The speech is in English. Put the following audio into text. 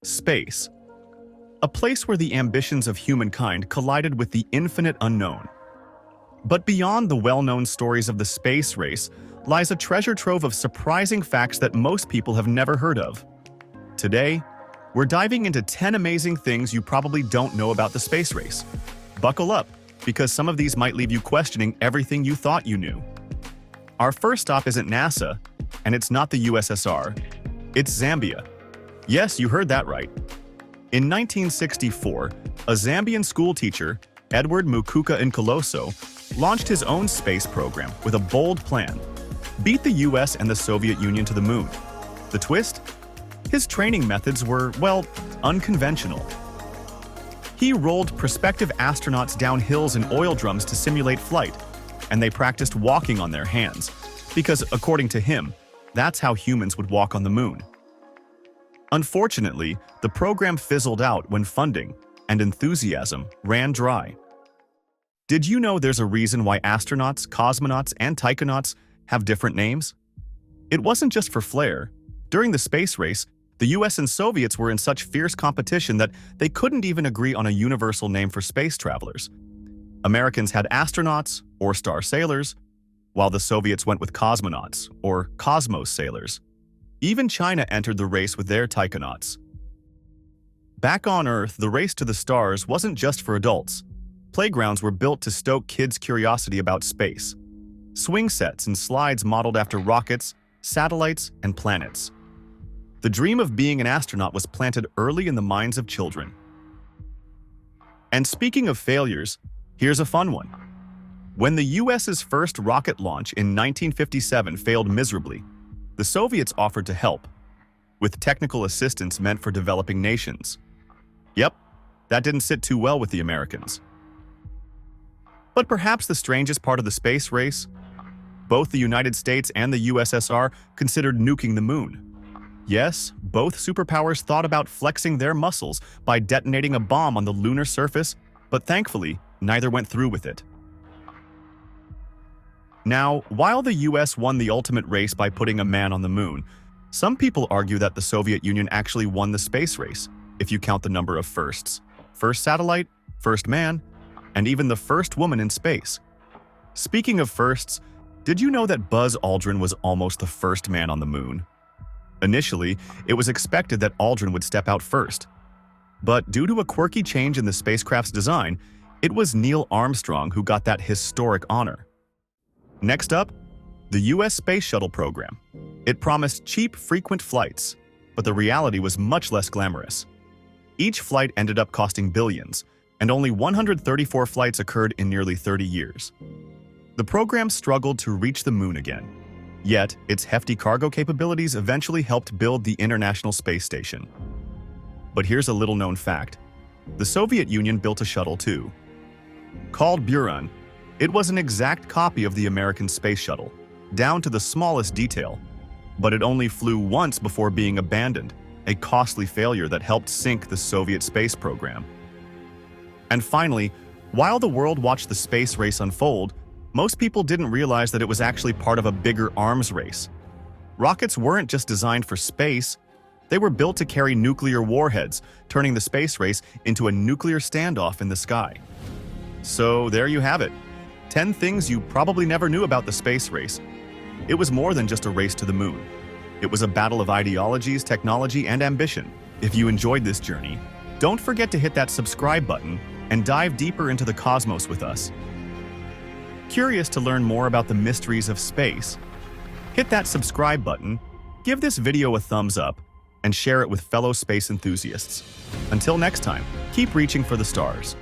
Space. A place where the ambitions of humankind collided with the infinite unknown. But beyond the well-known stories of the space race lies a treasure trove of surprising facts that most people have never heard of. Today, we're diving into 10 amazing things you probably don't know about the space race. Buckle up, because some of these might leave you questioning everything you thought you knew. Our first stop isn't NASA, and it's not the USSR. It's Zambia. Yes, you heard that right. In 1964, a Zambian schoolteacher, Edward Mukuka Nkoloso, launched his own space program with a bold plan: beat the US and the Soviet Union to the moon. The twist? His training methods were, well, unconventional. He rolled prospective astronauts down hills in oil drums to simulate flight, and they practiced walking on their hands, because according to him, that's how humans would walk on the moon. Unfortunately, the program fizzled out when funding and enthusiasm ran dry. Did you know there's a reason why astronauts, cosmonauts, and taikonauts have different names? It wasn't just for flair. During the space race, the US and Soviets were in such fierce competition that they couldn't even agree on a universal name for space travelers. Americans had astronauts, or star sailors, while the Soviets went with cosmonauts, or cosmos sailors. Even China entered the race with their taikonauts. Back on Earth, the race to the stars wasn't just for adults. Playgrounds were built to stoke kids' curiosity about space. Swing sets and slides modeled after rockets, satellites, and planets. The dream of being an astronaut was planted early in the minds of children. And speaking of failures, here's a fun one. When the US's first rocket launch in 1957 failed miserably, the Soviets offered to help, with technical assistance meant for developing nations. Yep, that didn't sit too well with the Americans. But perhaps the strangest part of the space race? Both the United States and the USSR considered nuking the moon. Yes, both superpowers thought about flexing their muscles by detonating a bomb on the lunar surface, but thankfully, neither went through with it. Now, while the US won the ultimate race by putting a man on the moon, some people argue that the Soviet Union actually won the space race, if you count the number of firsts. First satellite, first man, and even the first woman in space. Speaking of firsts, did you know that Buzz Aldrin was almost the first man on the moon? Initially, it was expected that Aldrin would step out first. But due to a quirky change in the spacecraft's design, it was Neil Armstrong who got that historic honor. Next up, the US Space Shuttle program. It promised cheap, frequent flights, but the reality was much less glamorous. Each flight ended up costing billions, and only 134 flights occurred in nearly 30 years. The program struggled to reach the moon again, yet its hefty cargo capabilities eventually helped build the International Space Station. But here's a little-known fact. The Soviet Union built a shuttle too. Called Buran, it was an exact copy of the American space shuttle, down to the smallest detail, but it only flew once before being abandoned, a costly failure that helped sink the Soviet space program. And finally, while the world watched the space race unfold, most people didn't realize that it was actually part of a bigger arms race. Rockets weren't just designed for space, they were built to carry nuclear warheads, turning the space race into a nuclear standoff in the sky. So there you have it. 10 things you probably never knew about the space race. It was more than just a race to the moon. It was a battle of ideologies, technology, and ambition. If you enjoyed this journey, don't forget to hit that subscribe button and dive deeper into the cosmos with us. Curious to learn more about the mysteries of space? Hit that subscribe button, give this video a thumbs up, and share it with fellow space enthusiasts. Until next time, keep reaching for the stars.